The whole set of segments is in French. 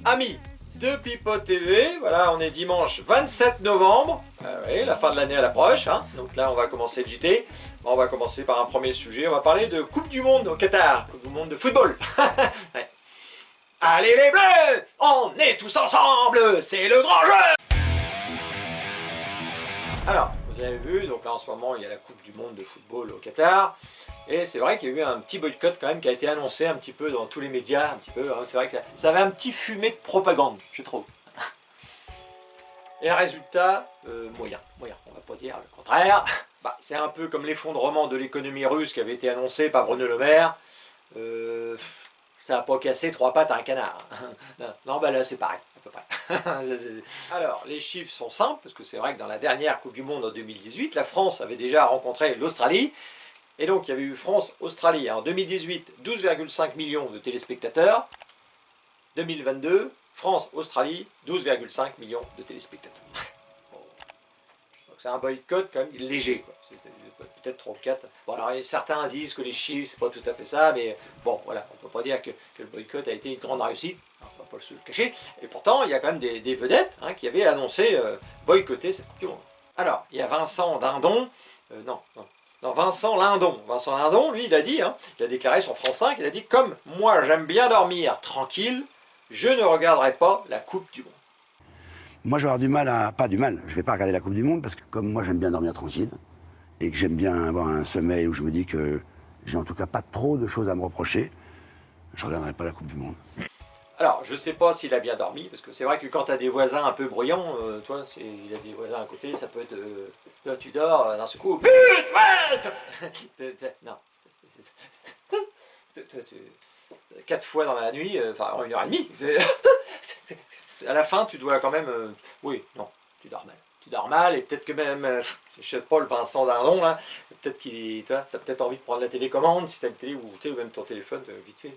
Amis de Pipote TV, voilà, on est dimanche 27 novembre, oui, la fin de l'année à l'approche, hein. Donc là on va commencer le JT. On va commencer par un premier sujet, on va parler de Coupe du Monde au Qatar, Coupe du Monde de football. Ouais. Allez les Bleus, on est tous ensemble, c'est le grand jeu. Alors, vous avez vu, donc là en ce moment il y a la Coupe du Monde de football au Qatar, et c'est vrai qu'il y a eu un petit boycott quand même qui a été annoncé un petit peu dans tous les médias, un petit peu, hein. C'est vrai que ça avait un petit fumet de propagande, je trouve. Et le résultat, moyen, on va pas dire le contraire. Bah, c'est un peu comme l'effondrement de l'économie russe qui avait été annoncé par Bruno Le Maire. Ça n'a pas cassé trois pattes à un canard. Non, bah là c'est pareil, à peu près. Alors, les chiffres sont simples, parce que c'est vrai que dans la dernière Coupe du Monde en 2018, la France avait déjà rencontré l'Australie. Et donc, il y avait eu France-Australie en 2018, 12,5 millions de téléspectateurs. 2022, France-Australie, 12,5 millions de téléspectateurs. Donc c'est un boycott quand même léger, quoi. Peut-être 3 ou 4. Bon, alors certains disent que les chiffres, c'est pas tout à fait ça, mais bon, voilà, on peut pas dire que le boycott a été une grande réussite, on va pas se le cacher. Et pourtant, il y a quand même des vedettes, hein, qui avaient annoncé boycotter cette Coupe du Monde. Alors, il y a Vincent Dindon, non, Vincent Lindon. Vincent Lindon, lui, il a dit, hein, il a déclaré sur France 5, il a dit « Comme moi j'aime bien dormir tranquille, je ne regarderai pas la Coupe du Monde. » Moi, je vais avoir du mal à... Pas du mal, je vais pas regarder la Coupe du Monde parce que comme moi, j'aime bien dormir tranquille et que j'aime bien avoir un sommeil où je me dis que j'ai en tout cas pas trop de choses à me reprocher, je regarderai pas la Coupe du Monde. Alors, je sais pas s'il a bien dormi, parce que c'est vrai que quand tu as des voisins un peu bruyants, toi, il a des voisins à côté, ça peut être... toi, tu dors, d'un seul coup... Non. 4 fois dans la nuit, enfin, en 1h30. À la fin, tu dois quand même... oui, non, tu dors mal. Tu dors mal, et peut-être que même... je sais pas, le Vincent Dindon, là, peut-être qu'il... Tu as peut-être envie de prendre la télécommande, si tu as une télé, ou même ton téléphone, vite fait.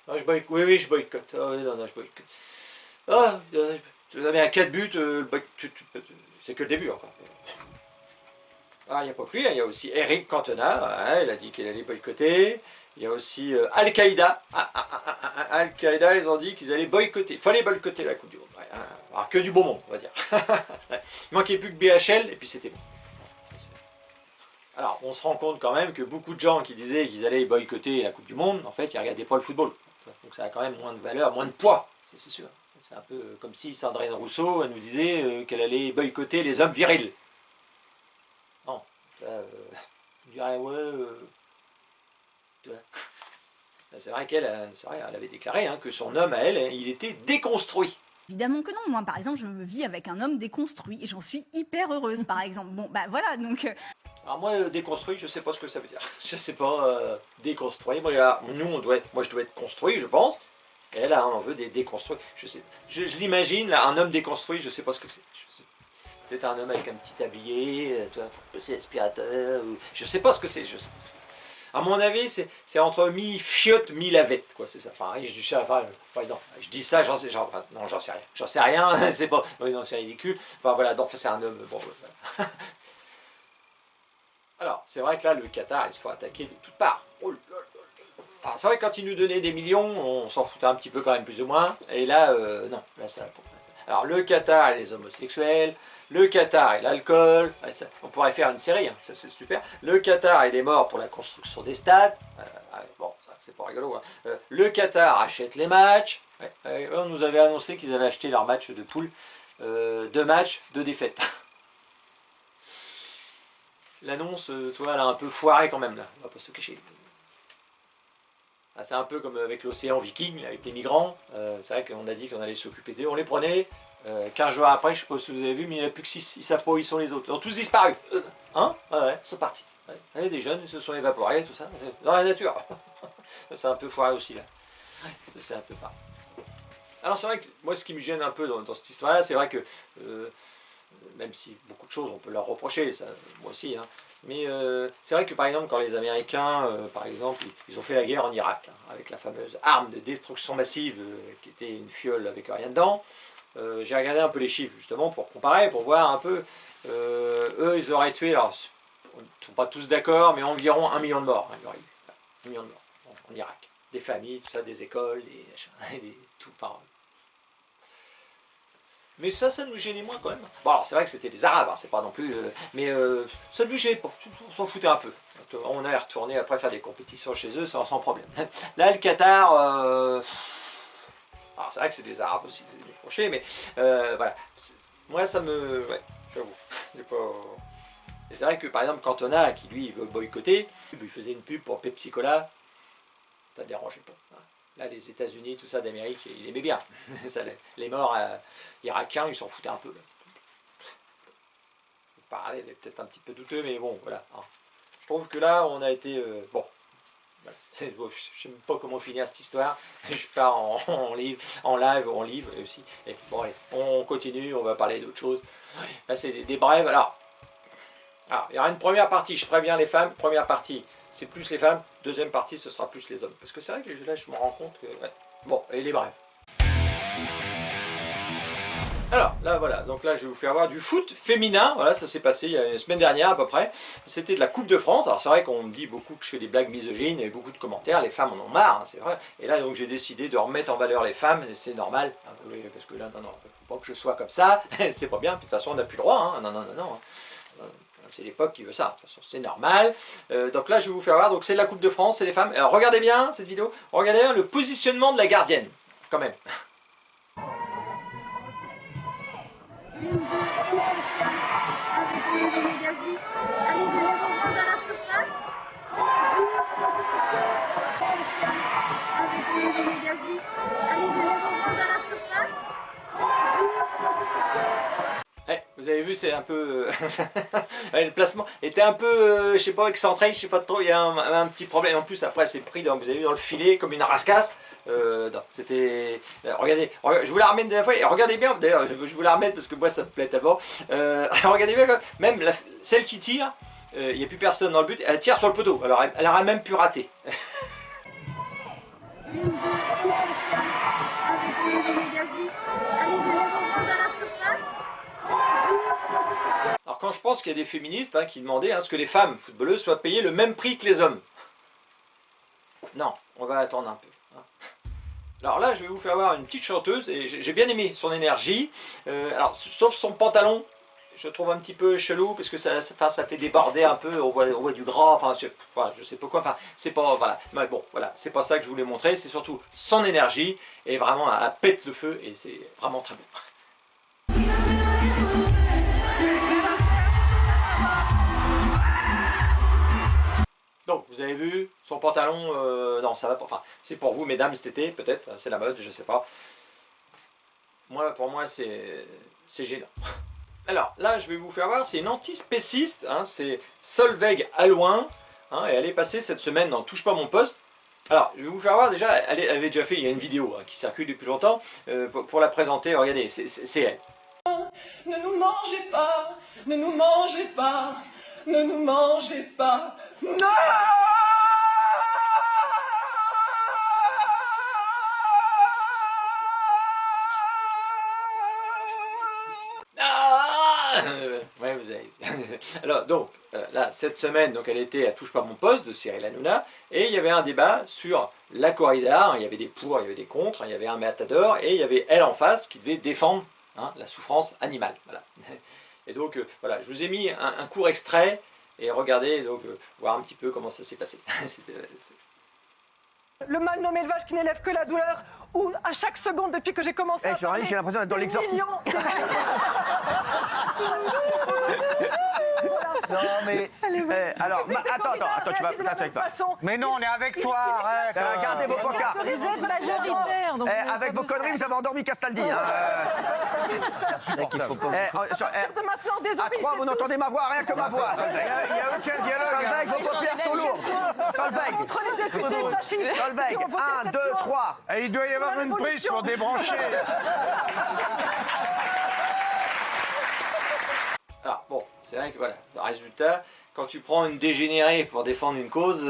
Non, je boycotte. Oui, je boycotte. Ah, oui, non, je boycotte. Ah, tu avais à 4 buts, c'est que le début encore. Ah, il n'y a pas que lui, il y a aussi Eric Cantona, il a dit qu'il allait boycotter. Il y a aussi Al-Qaïda. Al-Qaïda, ils ont dit qu'ils allaient boycotter. Il fallait boycotter la Coupe du Monde. Ouais, alors que du beau monde, on va dire. Ouais. Il manquait plus que BHL, et puis c'était bon. Alors, on se rend compte quand même que beaucoup de gens qui disaient qu'ils allaient boycotter la Coupe du Monde, en fait, ils ne regardaient pas le football. Donc ça a quand même moins de valeur, moins de poids, c'est sûr. C'est un peu comme si Sandrine Rousseau nous disait qu'elle allait boycotter les hommes virils. Non, je dirais, ouais... c'est vrai qu'elle avait déclaré, hein, que son homme à elle, il était déconstruit. Évidemment que non, moi par exemple je me vis avec un homme déconstruit et j'en suis hyper heureuse par exemple. Bon bah voilà donc... Alors moi déconstruit, je sais pas ce que ça veut dire. Je sais pas, déconstruit, moi je dois être construit je pense. Et là on veut des déconstruits. Je l'imagine là, un homme déconstruit, je sais pas ce que c'est. Peut-être un homme avec un petit tablier, c'est aspirateur, je sais pas ce que c'est. À mon avis, c'est entre mi-fiotte, mi-lavette, quoi, c'est ça. Enfin, je dis ça, j'en sais rien. J'en sais rien, c'est pas... Oui, non, c'est ridicule. Enfin, voilà, donc c'est un homme... Bon, voilà. Alors, c'est vrai que là, le Qatar, il se fait attaquer de toutes parts. Oh, c'est vrai que quand il nous donnait des millions, on s'en foutait un petit peu quand même, plus ou moins. Et là, non, là, ça... Alors, le Qatar et les homosexuels... Le Qatar et l'alcool, on pourrait faire une série, hein, ça c'est super. Le Qatar et les morts pour la construction des stades, bon, c'est pas rigolo. Hein. Le Qatar achète les matchs, on nous avait annoncé qu'ils avaient acheté leur match de poule, 2 matchs, 2 défaites. L'annonce, tu vois, elle a un peu foiré quand même, là, on va pas se cacher. C'est un peu comme avec l'océan Viking, avec les migrants, c'est vrai qu'on a dit qu'on allait s'occuper d'eux, on les prenait. 15 jours après, je ne sais pas si vous avez vu, mais il n'y en a plus que 6. Ils ne savent pas où ils sont les autres. Ils ont tous disparu. Hein? Ouais, c'est parti. Ouais. Il y a des jeunes, ils se sont évaporés, tout ça. Dans la nature. C'est un peu foiré aussi, là. C'est un peu pas. Alors, c'est vrai que moi, ce qui me gêne un peu dans cette histoire-là, c'est vrai que, même si beaucoup de choses, on peut leur reprocher, ça, moi aussi, hein, mais c'est vrai que, par exemple, quand les Américains, par exemple, ils ont fait la guerre en Irak, hein, avec la fameuse arme de destruction massive, qui était une fiole avec rien dedans. J'ai regardé un peu les chiffres justement pour comparer, pour voir un peu, eux ils auraient tué, alors ils ne sont pas tous d'accord, mais environ 1 million de morts, hein, il y aurait eu, 1 million de morts en Irak, des familles, tout ça, des écoles, tout, enfin, Mais ça nous gênait moins quand même. Bon, alors c'est vrai que c'était des Arabes, hein, c'est pas non plus... mais ça nous gênait pas, on s'en foutait un peu. On est retourné après faire des compétitions chez eux sans problème. Là, le Qatar... alors c'est vrai que c'est des Arabes aussi, des fourchés, mais voilà. Moi, ça me... Ouais, j'avoue. Et c'est vrai que par exemple, Cantona, qui lui veut boycotter, il faisait une pub pour Pepsi Cola, ça ne dérangeait pas. Là, les États-Unis, tout ça d'Amérique, il aimait bien. Ça, les morts irakiens, ils s'en foutaient un peu. Le parallèle est peut-être un petit peu douteux, mais bon, voilà. Je trouve que là, on a été... bon, voilà. Je ne sais même pas comment finir cette histoire. Je pars en live aussi. Et bon, allez, on continue, on va parler d'autre chose. Là, c'est des brèves. Alors, il y aura une première partie, je préviens les femmes. Première partie, c'est plus les femmes. Deuxième partie, ce sera plus les hommes. Parce que c'est vrai que là, je me rends compte que... Ouais. Bon, et les brèves. Alors, là, voilà. Donc là, je vais vous faire voir du foot féminin. Voilà, ça s'est passé il y a une semaine dernière à peu près. C'était de la Coupe de France. Alors, c'est vrai qu'on me dit beaucoup que je fais des blagues misogynes et beaucoup de commentaires. Les femmes en ont marre, hein, c'est vrai. Et là, donc, j'ai décidé de remettre en valeur les femmes. Et c'est normal. Hein, parce que là, non, faut pas que je sois comme ça. C'est pas bien. De toute façon, on n'a plus le droit. Hein. Non. C'est l'époque qui veut ça, de toute façon c'est normal. Donc là je vais vous faire voir, donc c'est la Coupe de France, c'est les femmes. Alors regardez bien cette vidéo, regardez bien le positionnement de la gardienne, quand même. Une, deux, trois, avec le Gazi. Allez, je vais reprendre à la surface. Avec le Gazi. Allez, je vais reprendre à la surface. Vous avez vu, c'est un peu... le placement était un peu, je sais pas, excentré, je sais pas trop, il y a un petit problème. En plus, après, c'est pris, vous avez vu, dans le filet, comme une rascasse. Non, c'était... Regardez, je vous la remets une dernière fois, et regardez bien, d'ailleurs, je vous la remets parce que moi, ça me plaît tellement. Regardez bien, même celle qui tire, il n'y a plus personne dans le but, elle tire sur le poteau, alors elle aurait même pu rater. Une, deux, trois, avec le Gazi. Allez, je vais reprendre à la surface. Alors quand je pense qu'il y a des féministes qui demandaient à ce que les femmes footballeuses soient payées le même prix que les hommes. Non, on va attendre un peu. Alors là, je vais vous faire voir une petite chanteuse, et j'ai bien aimé son énergie. Alors, sauf son pantalon, je trouve un petit peu chelou, parce que ça fait déborder un peu, on voit du gras, enfin, je sais pas quoi, enfin, c'est pas, voilà. Mais bon, voilà, c'est pas ça que je voulais montrer, c'est surtout son énergie, et vraiment, elle pète le feu, et c'est vraiment très beau. Donc, vous avez vu, son pantalon, non, ça va pas, enfin, c'est pour vous, mesdames, cet été, peut-être, c'est la mode, je sais pas. Pour moi, c'est gênant. Alors, là, je vais vous faire voir, c'est une antispéciste, c'est Solveig Allouin, et elle est passée cette semaine dans Touche pas mon poste. Alors, je vais vous faire voir, déjà, elle avait déjà fait, il y a une vidéo qui circule depuis longtemps, pour la présenter, regardez, c'est elle. Ne nous mangez pas, ne nous mangez pas, ne nous mangez pas, non! Ouais, vous avez. Alors, donc, là, cette semaine, donc, elle était à Touche pas mon poste de Cyril Hanouna, et il y avait un débat sur la corrida, il y avait des pour, il y avait des contre, il y avait un matador, et il y avait elle en face qui devait défendre la souffrance animale. Voilà. Et donc, voilà, je vous ai mis un court extrait, et regardez, donc, voir un petit peu comment ça s'est passé. Le mal nommé élevage qui n'élève que la douleur, où à chaque seconde depuis que j'ai commencé à parler, j'ai l'impression d'être dans l'exorciste. Non mais alors attends, tu vas passer avec toi. Mais non, on est avec toi, arrête. Gardez vos pancartes. Vous êtes majoritaire, donc... Avec vos conneries, vous avez endormi Castaldi. de maintenant, désolé, À trois, vous n'entendez ma voix, rien que ma voix. Il n'y a aucun dialogue. Solveig, vos paupières sont lourdes. Solveig, contre les députés fascistes. Solveig, qui ont voté 1, cette 2, loi. 3. Et il doit y avoir une prise pour débrancher. Alors, bon, c'est vrai que voilà, le résultat, quand tu prends une dégénérée pour défendre une cause,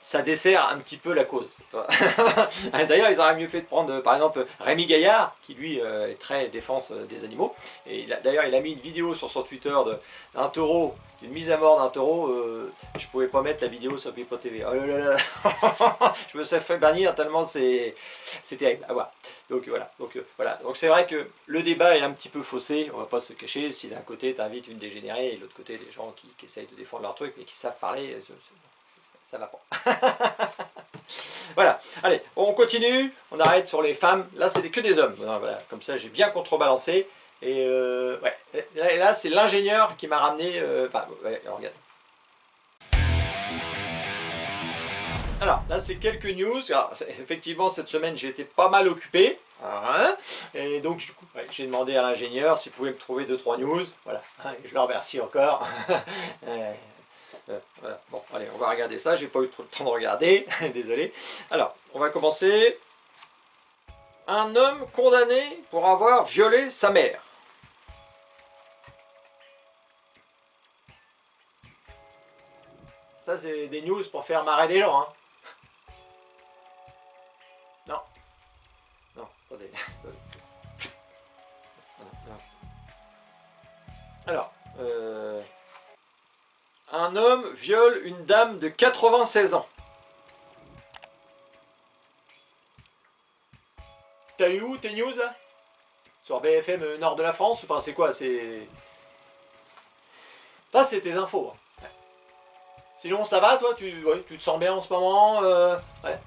ça dessert un petit peu la cause. D'ailleurs, ils auraient mieux fait de prendre, par exemple, Rémi Gaillard, qui lui est très défense des animaux. Et d'ailleurs, il a mis une vidéo sur son Twitter d'un taureau, d'une mise à mort d'un taureau. Je pouvais pas mettre la vidéo sur Pipo TV. Oh là là, je me suis fait bannir tellement c'est terrible à voir. Donc voilà. Donc c'est vrai que le débat est un petit peu faussé, on va pas se cacher. Si d'un côté tu invites une dégénérée et de l'autre côté des gens qui essayent de défendre leur truc mais qui savent parler, ça va pas. Voilà, allez, on continue, on arrête sur les femmes. Là, c'est que des hommes. Voilà, comme ça, j'ai bien contrebalancé. Et là, c'est l'ingénieur qui m'a ramené. Regarde. Alors, là, c'est quelques news. Alors, effectivement, cette semaine, j'ai été pas mal occupé. Et donc, du coup, j'ai demandé à l'ingénieur s'il pouvait me trouver 2-3 news. Voilà, je le remercie encore. Voilà. Bon, allez, on va regarder ça. J'ai pas eu trop le temps de regarder, désolé. Alors, on va commencer. Un homme condamné pour avoir violé sa mère. Ça, c'est des news pour faire marrer les gens. Hein. Non. Non, attendez. Alors, un homme viole une dame de 96 ans. T'as eu où tes news là? Sur BFM Nord de la France? Enfin c'est quoi? C'est... Ça c'est tes infos. Hein. Ouais. Sinon ça va toi? Tu te sens bien en ce moment? Ouais.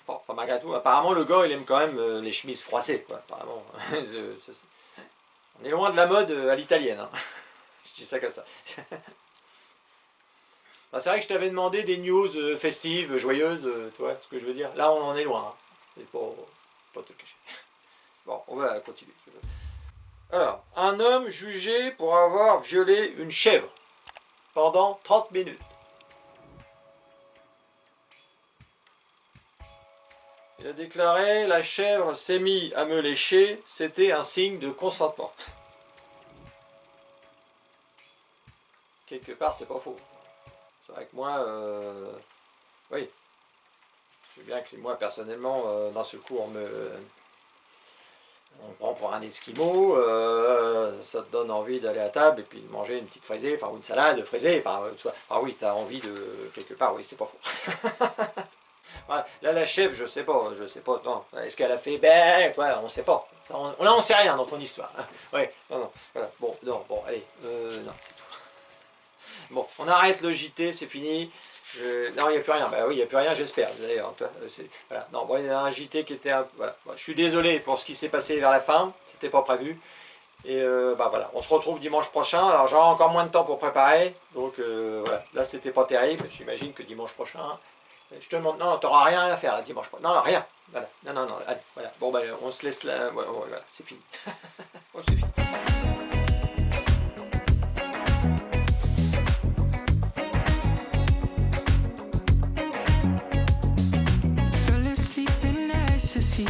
Bon, enfin malgré tout, apparemment le gars il aime quand même les chemises froissées quoi. Apparemment. On est loin de la mode à l'italienne. Hein. Je dis ça comme ça. C'est vrai que je t'avais demandé des news festives, joyeuses, tu vois ce que je veux dire. Là, on en est loin. Hein. C'est pas te le cacher. Bon, on va continuer. Alors, un homme jugé pour avoir violé une chèvre pendant 30 minutes. Il a déclaré: la chèvre s'est mise à me lécher, c'était un signe de consentement. Quelque part, c'est pas faux. C'est vrai que moi, oui, je sais bien que moi, personnellement, d'un seul coup, on me prend pour un esquimau, ça te donne envie d'aller à table et puis de manger une petite fraisée, enfin, ou une salade fraisée, enfin, oui, tu as envie de, quelque part, oui, c'est pas faux. Voilà. Là, la chèvre, je sais pas, non, est-ce qu'elle a fait, on sait pas, on sait rien dans ton histoire. Oui, non, voilà, bon, allez, non, c'est tout. Bon, on arrête le JT, c'est fini. Non, il n'y a plus rien. Bah oui, il n'y a plus rien, j'espère. D'ailleurs, voilà. Non, bon, il y a un JT qui était... Voilà. Bon, je suis désolé pour ce qui s'est passé vers la fin. C'était pas prévu. Et voilà, on se retrouve dimanche prochain. Alors, j'aurai encore moins de temps pour préparer. Donc, voilà. Là, c'était pas terrible. J'imagine que dimanche prochain... Je te demande... Non, tu n'auras rien à faire là, dimanche prochain. Non, rien. Voilà. Non, allez, voilà. Bon, ben, on se laisse là. Voilà, c'est fini. Bon, c'est fini. See